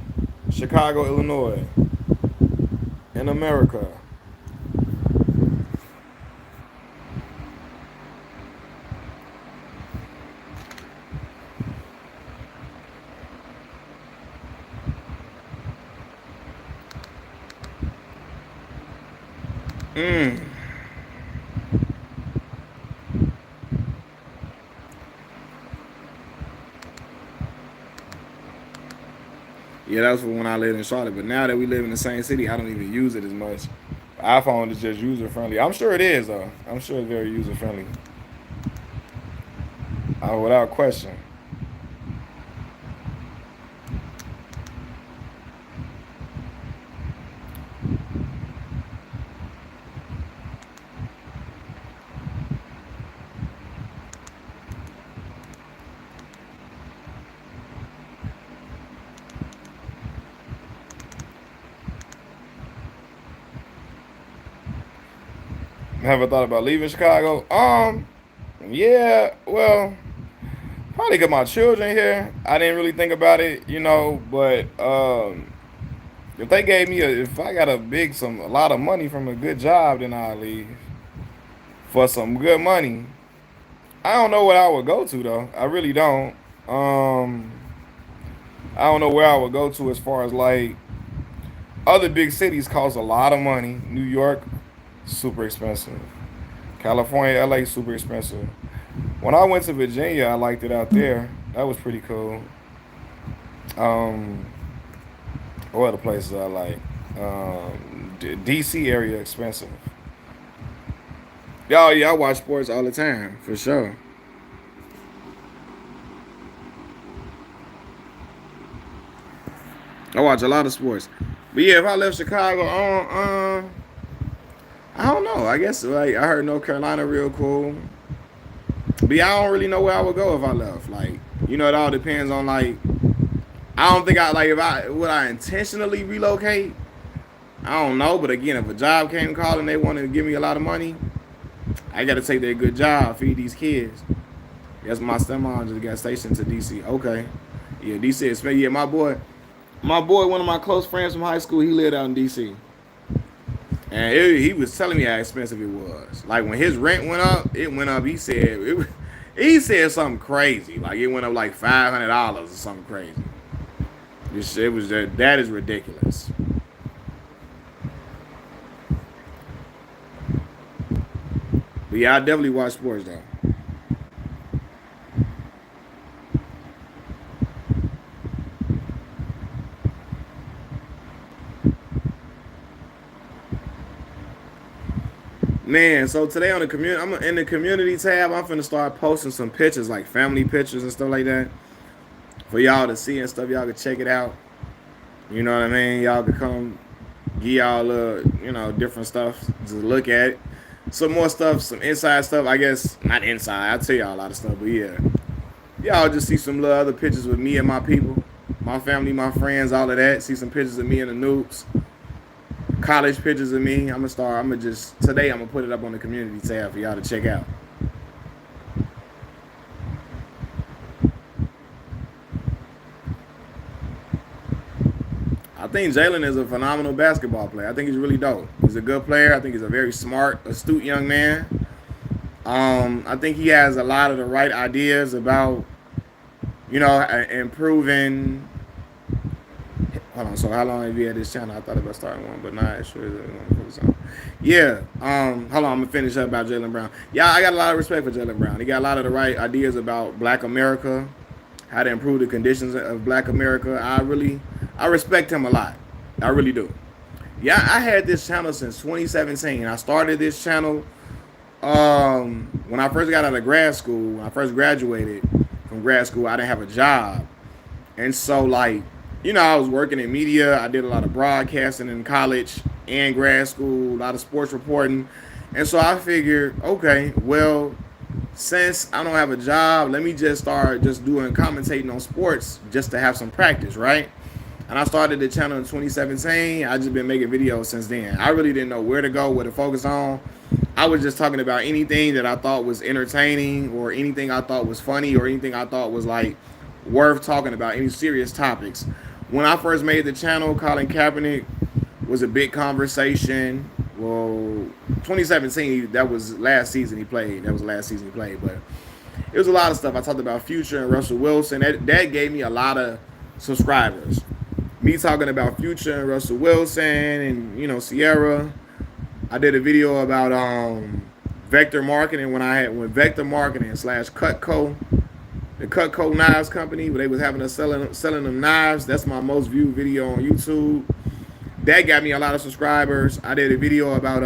Illinois, in America. Mm. Yeah, that was for when I lived in Charlotte. But now that we live in the same city, I don't even use it as much. iPhone is just user friendly. I'm sure it is though. I'm sure it's very user friendly. Without question. Have I thought about leaving Chicago? Yeah, well, probably got my children here. I didn't really think about it, but if they gave me if I got a lot of money from a good job, then I'll leave for some good money. I don't know what I would go to though. I really don't. Um, I don't know where I would go to as far as like other big cities cost a lot of money. New York, super expensive. California, LA, super expensive. When I went to Virginia, I liked it out there. That was pretty cool. Um, what other places I like? DC area expensive. Yeah, yeah, I watch sports all the time for sure. I watch a lot of sports. But yeah, if I left Chicago, I don't know. I guess like I heard North Carolina real cool. But yeah, I don't really know where I would go if I left. Like, it all depends on like I don't think I like if I would I intentionally relocate. I don't know, but again, if a job came calling, they wanted to give me a lot of money, I got to take that good job, feed these kids. Yes, my stepmom just got stationed to DC. Okay, yeah, DC is yeah, my boy, one of my close friends from high school, he lived out in DC, and he was telling me how expensive it was. Like when his rent went up, it went up. He said something crazy, like it went up like $500 or something crazy. It was that is ridiculous. But yeah, I definitely watch sports though. Man, so today on the community, I'm in the community tab. I'm finna start posting some pictures, like family pictures and stuff like that, for y'all to see and stuff. Y'all can check it out. You know what I mean? Y'all can come, give y'all different stuff to look at. Some more stuff, some inside stuff. I guess not inside. I'll tell y'all a lot of stuff, but yeah, y'all just see some little other pictures with me and my people, my family, my friends, all of that. See some pictures of me and the Noops. College pictures of me. I'm gonna put it up on the community tab for y'all to check out. I think Jalen is a phenomenal basketball player. I think he's really dope. He's a good player. I think he's a very smart, astute young man. I think he has a lot of the right ideas about, improving. Hold on. So how long have you had this channel? I thought about starting one, but not sure that we want to focus on. Yeah. Hold on. I'm gonna finish up about Jalen Brown. Yeah, I got a lot of respect for Jalen Brown. He got a lot of the right ideas about Black America, how to improve the conditions of Black America. I respect him a lot. I really do. Yeah, I had this channel since 2017. I started this channel when I first got out of grad school. When I first graduated from grad school, I didn't have a job, and so like I was working in media. I did a lot of broadcasting in college and grad school, a lot of sports reporting, and so I figured, okay, well, since I don't have a job, let me just start just doing commentating on sports just to have some practice, right? And I started the channel in 2017. I just been making videos since then. I really didn't know where to go, what to focus on. I was just talking about anything that I thought was entertaining or anything I thought was funny or anything I thought was like worth talking about, any serious topics. When I first made the channel, Colin Kaepernick was a big conversation. Well, 2017, that was last season he played. That was the last season he played. But it was a lot of stuff. I talked about Future and Russell Wilson. That gave me a lot of subscribers. Me talking about Future and Russell Wilson and, Sierra. I did a video about Vector Marketing when Vector Marketing / Cutco, the Cutco Knives Company, where they was having us selling them knives. That's my most viewed video on YouTube. That got me a lot of subscribers. I did a video about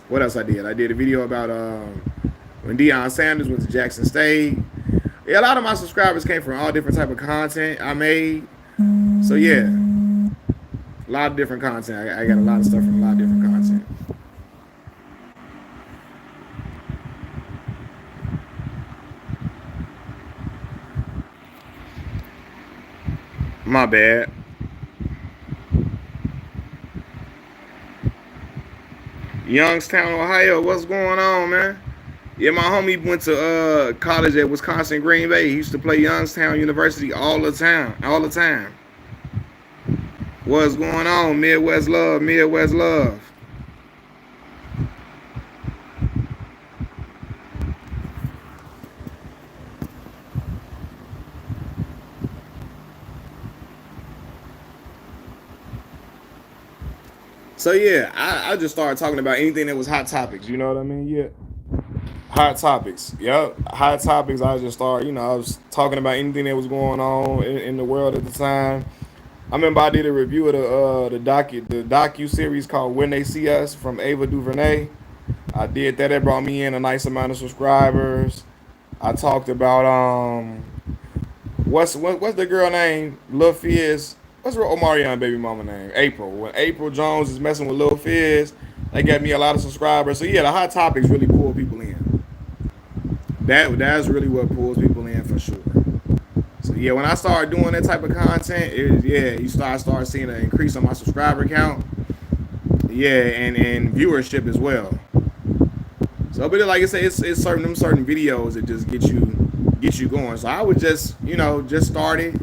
what else I did? I did a video about when Deion Sanders went to Jackson State. Yeah, a lot of my subscribers came from all different type of content I made. So yeah, a lot of different content. I got a lot of stuff from a lot of different content. My bad. Youngstown, Ohio. What's going on, man? Yeah, my homie went to college at Wisconsin Green Bay. He used to play Youngstown University all the time. All the time. What's going on? Midwest love, Midwest love. So yeah, I just started talking about anything that was hot topics. You know what I mean? Yeah. Hot topics. Yep. Hot topics. I just started, I was talking about anything that was going on in the world at the time. I remember I did a review of the docu series called When They See Us from Ava DuVernay. I did that. It brought me in a nice amount of subscribers. I talked about what's the girl name? Lil Fizz. What's her Omarion baby mama name? April. When April Jones is messing with Lil Fizz, they got me a lot of subscribers. So yeah, the hot topics really pull people in. That's really what pulls people in for sure. So yeah, when I started doing that type of content, you start seeing an increase on my subscriber count. Yeah, and viewership as well. So, but like I say, it's certain videos that just get you going. So I would just just start it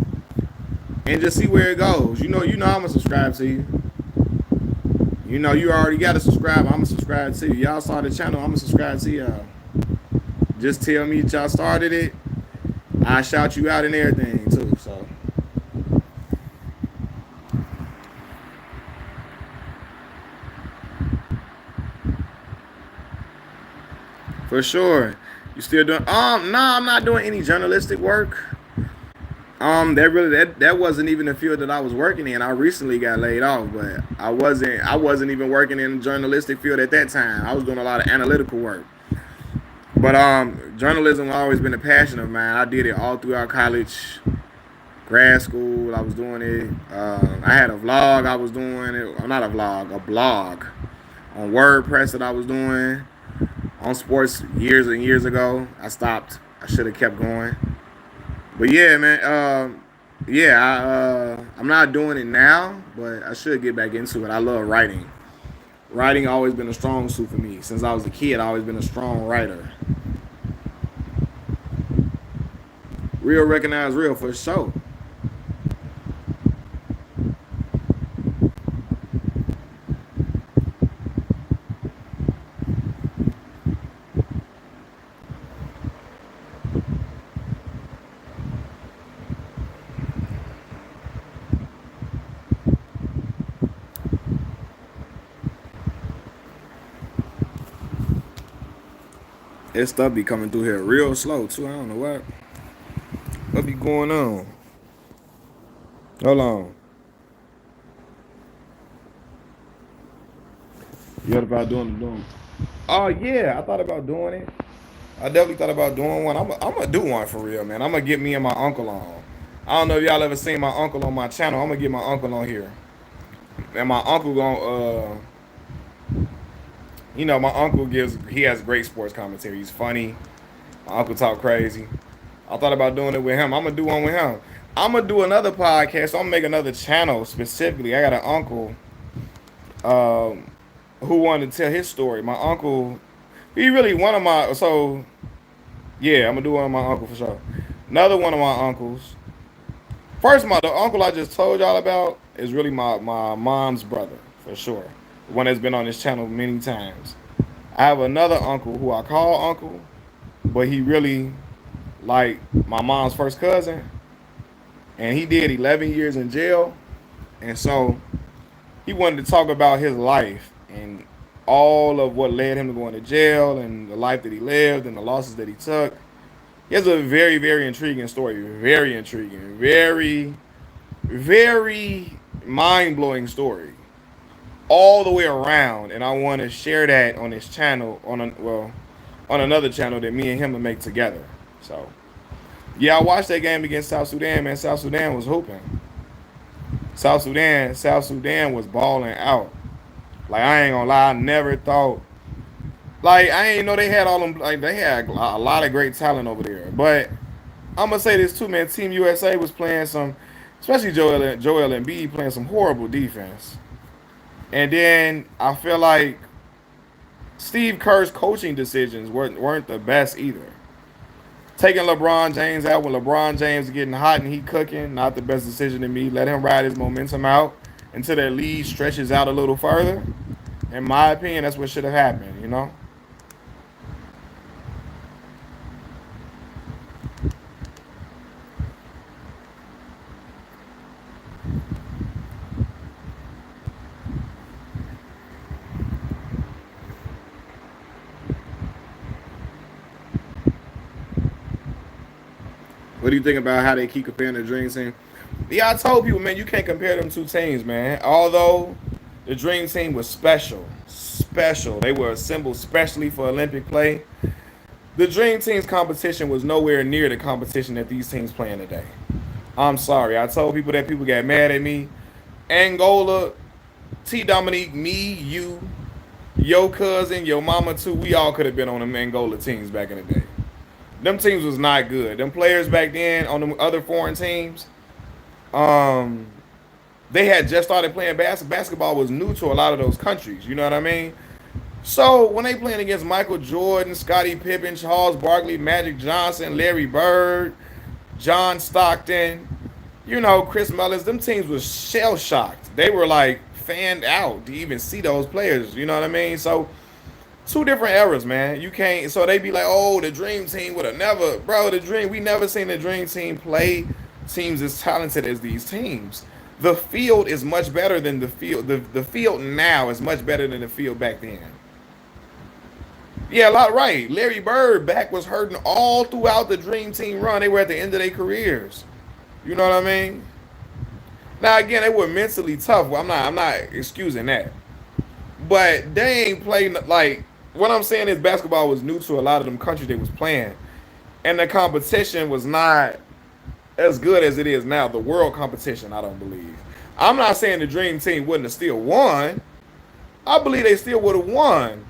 and just see where it goes. I'm gonna subscribe to you. You already got to subscribe. I'm gonna subscribe to you. Y'all started the channel. I'm gonna subscribe to y'all. Just tell me that y'all started it. I shout you out and everything too. So for sure. You still doing? No, I'm not doing any journalistic work. That wasn't even the field that I was working in. I recently got laid off, but I wasn't even working in the journalistic field at that time. I was doing a lot of analytical work. But journalism has always been a passion of mine. I did it all throughout college, grad school. I was doing it. I had a vlog. I was doing it. Not a vlog, a blog on WordPress that I was doing on sports years and years ago. I stopped. I should have kept going. But yeah, man. Yeah, I'm not doing it now, but I should get back into it. I love writing. Writing always been a strong suit for me. Since I was a kid, I always been a strong writer. Real recognize real for sure. This stuff be coming through here real slow too. I don't know what be going on. Hold on. You heard about doing? Oh yeah, I thought about doing it. I definitely thought about doing one. I'm gonna do one for real, man. I'm gonna get me and my uncle on. I don't know if y'all ever seen my uncle on my channel. I'm gonna get my uncle on here, and my uncle gonna my uncle he has great sports commentary. He's funny. My uncle talk crazy. I thought about doing it with him. I'm gonna do one with him. I'm gonna do another podcast. So I'm gonna make another channel specifically. I got an uncle um, who wanted to tell his story. My uncle, he really one of my yeah. I'm gonna do one of my uncle for sure. Another one of my uncles. First, the uncle I just told y'all about is really my mom's brother for sure. One that's been on this channel many times. I have another uncle who I call uncle, but he really like my mom's first cousin, and he did 11 years in jail, and so he wanted to talk about his life and all of what led him to going to jail and the life that he lived and the losses that he took. He has a very, very intriguing story. Very intriguing. Very, very mind blowing story. All the way around. And I want to share that on this channel. on another channel that me and him will make together. So yeah, I watched that game against South Sudan, man. South Sudan was hooping. South Sudan was balling out. Like I ain't gonna lie, I never thought. Like I ain't know they had all them. Like they had a lot of great talent over there. But I'm gonna say this too, man. Team USA was playing some, especially Joel Embiid playing some horrible defense. And then I feel like Steve Kerr's coaching decisions weren't the best either. Taking LeBron James out when LeBron James is getting hot and he cooking, not the best decision to me. Let him ride his momentum out until their lead stretches out a little further. In my opinion, that's what should have happened, you know? What do you think about how they keep comparing the Dream Team? Yeah, I told people, man, you can't compare them two teams, man. Although the Dream Team was special, special. They were assembled specially for Olympic play. The Dream Team's competition was nowhere near the competition that these teams playing today. I'm sorry. I told people that people got mad at me. Angola, T Dominique, me, you, your cousin, your mama too. We all could have been on them Angola teams back in the day. Them teams was not good. Them players back then on the other foreign teams, um, they had just started playing basketball. Basketball was new to a lot of those countries. You know what I mean? So when they playing against Michael Jordan, Scottie Pippen, Charles Barkley, Magic Johnson, Larry Bird, John Stockton, Chris Mullins, them teams was shell shocked. They were like fanned out to even see those players. You know what I mean? So two different eras, man. You can't. So they be like, oh, the Dream Team would have never, bro. We never seen the Dream Team play teams as talented as these teams. The field is much better than the field. The field now is much better than the field back then. Yeah, a lot right. Larry Bird back was hurting all throughout the Dream Team run. They were at the end of their careers. You know what I mean? Now again, they were mentally tough. Well, I'm not excusing that. But they ain't playing like what I'm saying is basketball was new to a lot of them countries they was playing. And the competition was not as good as it is now. The world competition, I don't believe. I'm not saying the Dream Team wouldn't have still won. I believe they still would have won.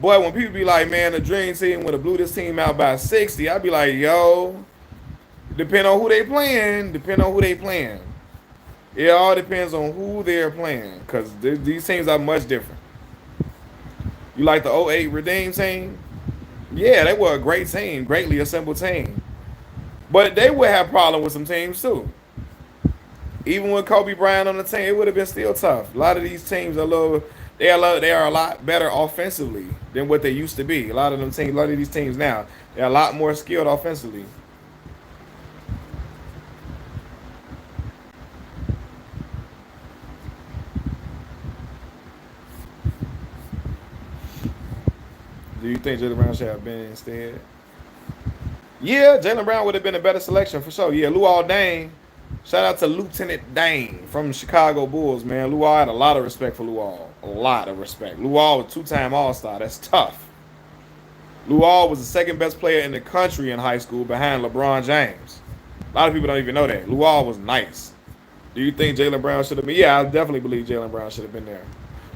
But when people be like, man, the Dream Team would have blew this team out by 60, I'd be like, yo, depend on who they playing. Depend on who they playing. It all depends on who they're playing. Because these teams are much different. You like the '08 Redeem team? Yeah, they were a great team. Greatly assembled team. But they would have problems with some teams too. Even with Kobe Bryant on the team, it would have been still tough. A lot of these teams are they are a lot better offensively than what they used to be. A lot of these teams now, they're a lot more skilled offensively. Do you think Jalen Brown should have been instead? Yeah, Jalen Brown would have been a better selection for sure. Yeah, Luol Deng. Shout out to Lieutenant Dang from the Chicago Bulls, man. Luol had a lot of respect for Luol. A lot of respect. Luol was two-time All-Star. That's tough. Luol was the second best player in the country in high school behind LeBron James. A lot of people don't even know that. Luol was nice. Do you think Jalen Brown should have been? Yeah, I definitely believe Jalen Brown should have been there.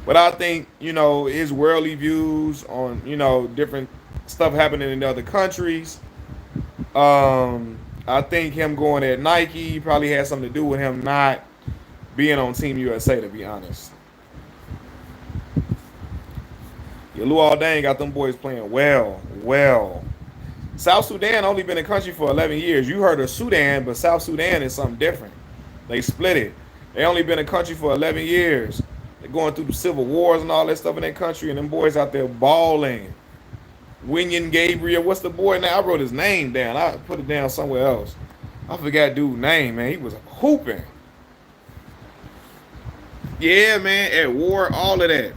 But I think, his worldly views on, different stuff happening in other countries. I think him going at Nike probably had something to do with him not being on Team USA, to be honest. Yeah, Luol Deng got them boys playing well, well. South Sudan only been in the country for 11 years. You heard of Sudan, but South Sudan is something different. They split it. They only been in the country for 11 years. They're going through the civil wars and all that stuff in that country, and them boys out there balling. Winyan Gabriel, what's the boy now? I wrote his name down. I put it down somewhere else. I forgot dude's name, man. He was hooping. Yeah, man, at war, all of that.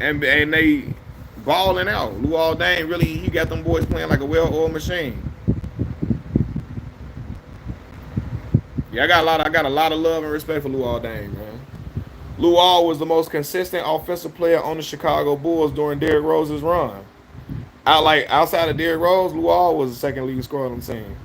And they balling out. Luol Deng really, he got them boys playing like a well-oiled machine. Yeah, I got a lot of love and respect for Luol Deng, man. Luol was the most consistent offensive player on the Chicago Bulls during Derrick Rose's run. Outside of Derrick Rose, Luol was the second leading scorer on the team.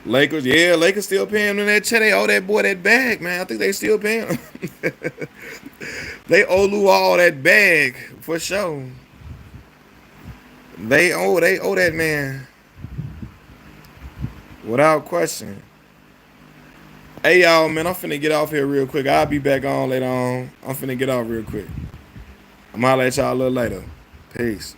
Lakers, yeah, Lakers still paying him that check. They owe that boy that bag, man. I think they still paying him. They owe Luol that bag for sure. They owe that man without question. Hey y'all, man, I'm finna get off here real quick. I'll be back on later on. I'm finna get off real quick. I'm gonna holler at y'all a little later. Peace.